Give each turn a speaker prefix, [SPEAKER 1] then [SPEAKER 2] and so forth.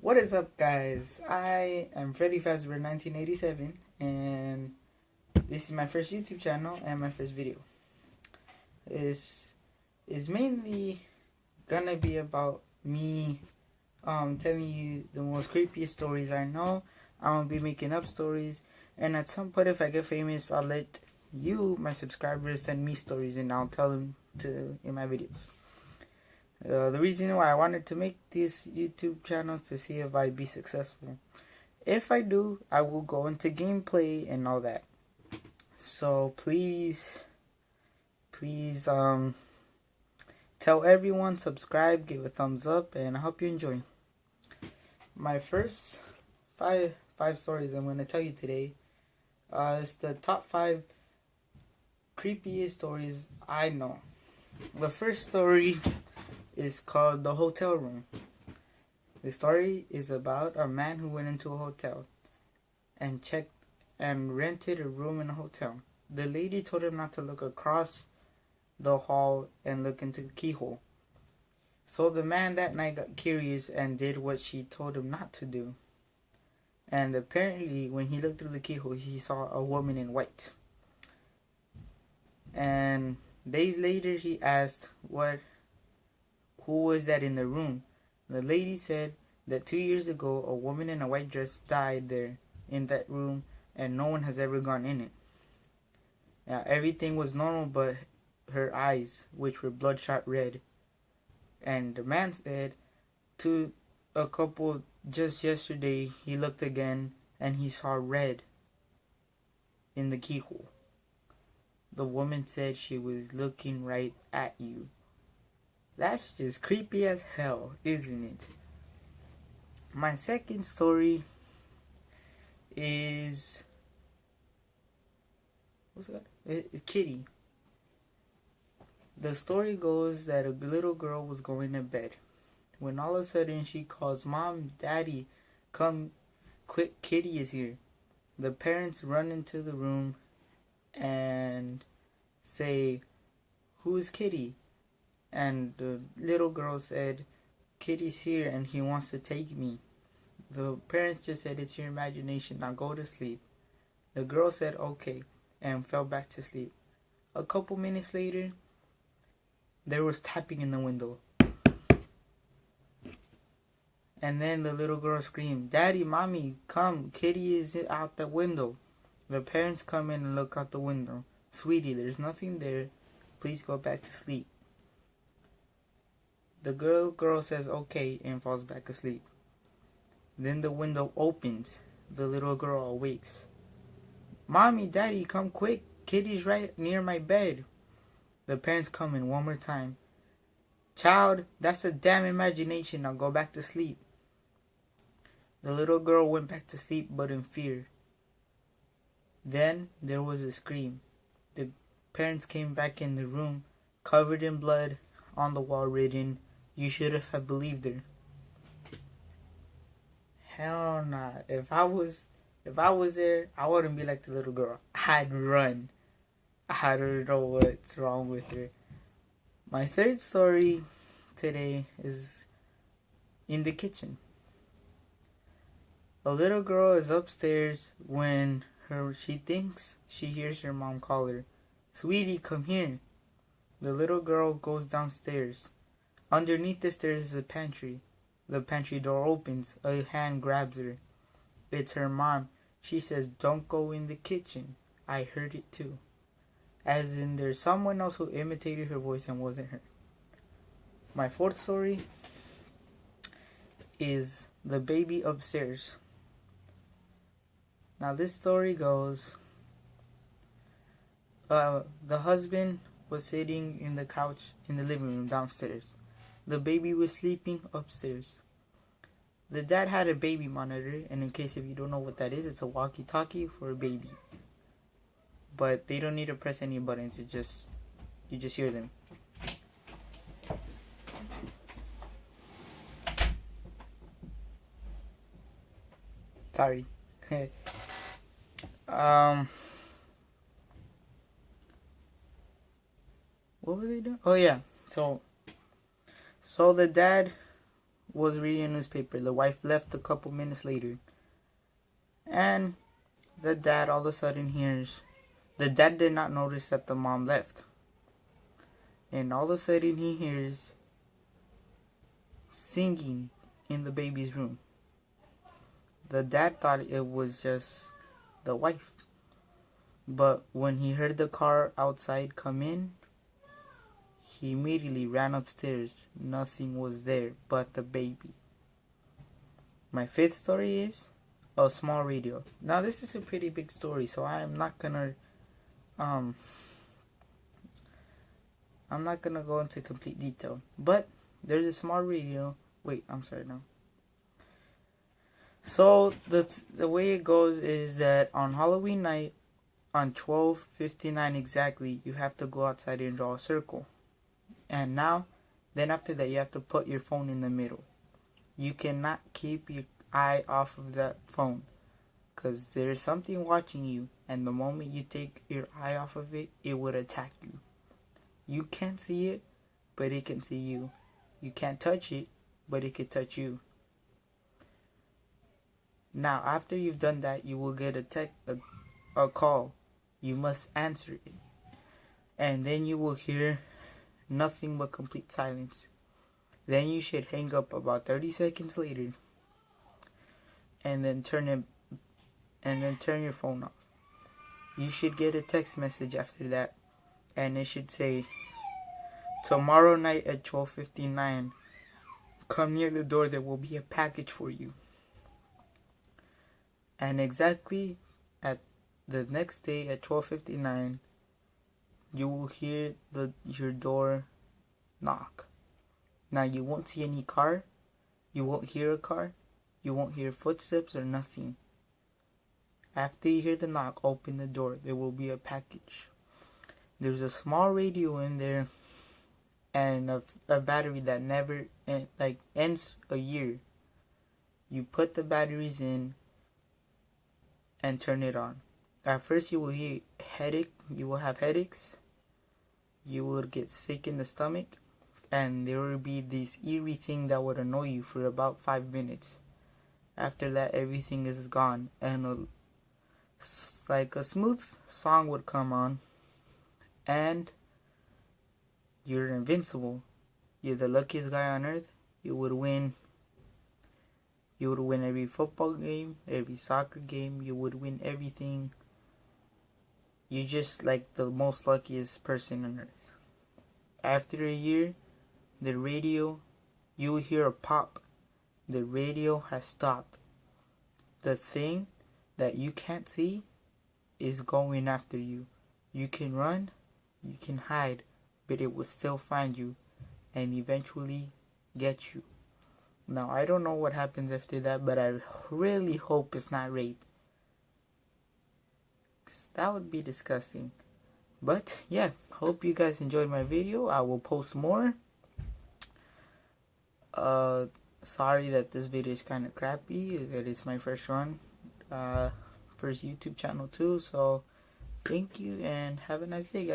[SPEAKER 1] What is up, guys? I am Freddy Fazbear 1987, and this is my first YouTube channel and my first video. This is mainly gonna be about me telling you the most creepiest stories I know. I'm gonna be making up stories, and at some point, if I get famous, I'll let you, my subscribers, send me stories, and I'll tell them in my videos. The reason why I wanted to make this YouTube channel is to see if I'd be successful. If I do, I will go into gameplay and all that. So please, tell everyone, subscribe, give a thumbs up, and I hope you enjoy. My first five stories I'm going to tell you today is the top 5 creepiest stories I know. The first story is called The Hotel Room. The story is about a man who went into a hotel and checked and rented a room in a hotel. The lady told him not to look across the hall and look into the keyhole. So the man that night got curious and did what she told him not to do. And apparently when he looked through the keyhole, he saw a woman in white. And days later he asked who was that in the room. The lady said that 2 years ago a woman in a white dress died there in that room and no one has ever gone in it. Now everything was normal but her eyes, which were bloodshot red. And the man said to a couple just yesterday he looked again and he saw red in the keyhole. The woman said she was looking right at you. That's just creepy as hell, isn't it? My second story is Kitty. The story goes that a little girl was going to bed when all of a sudden she calls, "Mom, Daddy, come quick, Kitty is here." The parents run into the room and say, "Who's Kitty?" And the little girl said, "Kitty's here and he wants to take me." The parents just said, "It's your imagination, now go to sleep." The girl said, "Okay," and fell back to sleep. A couple minutes later, there was tapping in the window. And then the little girl screamed, "Daddy, Mommy, come, Kitty is out the window." The parents come in and look out the window. "Sweetie, there's nothing there. Please go back to sleep." The girl says okay and falls back asleep. Then the window opens. The little girl awakes. "Mommy, Daddy, come quick. Kitty's right near my bed." The parents come in one more time. "Child, that's a damn imagination. Now go back to sleep." The little girl went back to sleep but in fear. Then there was a scream. The parents came back in the room, covered in blood, on the wall written, "You should have believed her." Hell nah. If I was there, I wouldn't be like the little girl. I'd run. I don't know what's wrong with her. My third story today is in the kitchen. A little girl is upstairs when she thinks she hears her mom call her, "Sweetie, come here." The little girl goes downstairs. Underneath the stairs is a pantry. The pantry door opens. A hand grabs her. It's her mom. She says, "Don't go in the kitchen." I heard it too. As in there's someone else who imitated her voice and wasn't her. My fourth story is the baby upstairs. Now this story goes, the husband was sitting in the couch in the living room downstairs. The baby was sleeping upstairs. The dad had a baby monitor, and in case if you don't know what that is, it's a walkie-talkie for a baby. But they don't need to press any buttons, you just hear them. Sorry. What was they doing? Oh yeah. So the dad was reading a newspaper. The wife left a couple minutes later. And the dad all of a sudden hears... The dad did not notice that the mom left. And all of a sudden he hears singing in the baby's room. The dad thought it was just the wife. But when he heard the car outside come in, he immediately ran upstairs. Nothing was there but the baby. My fifth story is a small radio. Now this is a pretty big story, so I'm not gonna go into complete detail. But there's a small radio. Wait, I'm sorry now. So the way it goes is that on Halloween night, on 12:59 exactly, you have to go outside and draw a circle. And then after that, you have to put your phone in the middle. You cannot keep your eye off of that phone, because there's something watching you, and the moment you take your eye off of it, it would attack you. You can't see it, but it can see you. You can't touch it, but it can touch you. Now, after you've done that, you will get a call. You must answer it. And then you will hear nothing but complete silence. Then you should hang up about 30 seconds later. And then turn your phone off. You should get a text message after that. And it should say, tomorrow night at 12:59, come near the door, there will be a package for you. And exactly at the next day at 12:59, you will hear your door knock. Now you won't see any car, you won't hear a car, you won't hear footsteps or nothing. After you hear the knock, open the door. There will be a package. There's a small radio in there and a battery that never ends a year. You put the batteries in and turn it on. At first you will hear headache. You will have headaches. You will get sick in the stomach, and there will be this eerie thing that would annoy you for about 5 minutes. After that, everything is gone, and a smooth song would come on, and you're invincible. You're the luckiest guy on earth. You would win. You would win every football game, every soccer game. You would win everything. You're just like the most luckiest person on earth. After a year, the radio, you will hear a pop. The radio has stopped. The thing that you can't see is going after you. You can run, you can hide, but it will still find you and eventually get you. Now, I don't know what happens after that, but I really hope it's not rape. 'Cause that would be disgusting. But yeah, hope you guys enjoyed my video. I will post more. Sorry that this video is kind of crappy. It is my first run. First YouTube channel too. So thank you and have a nice day, guys.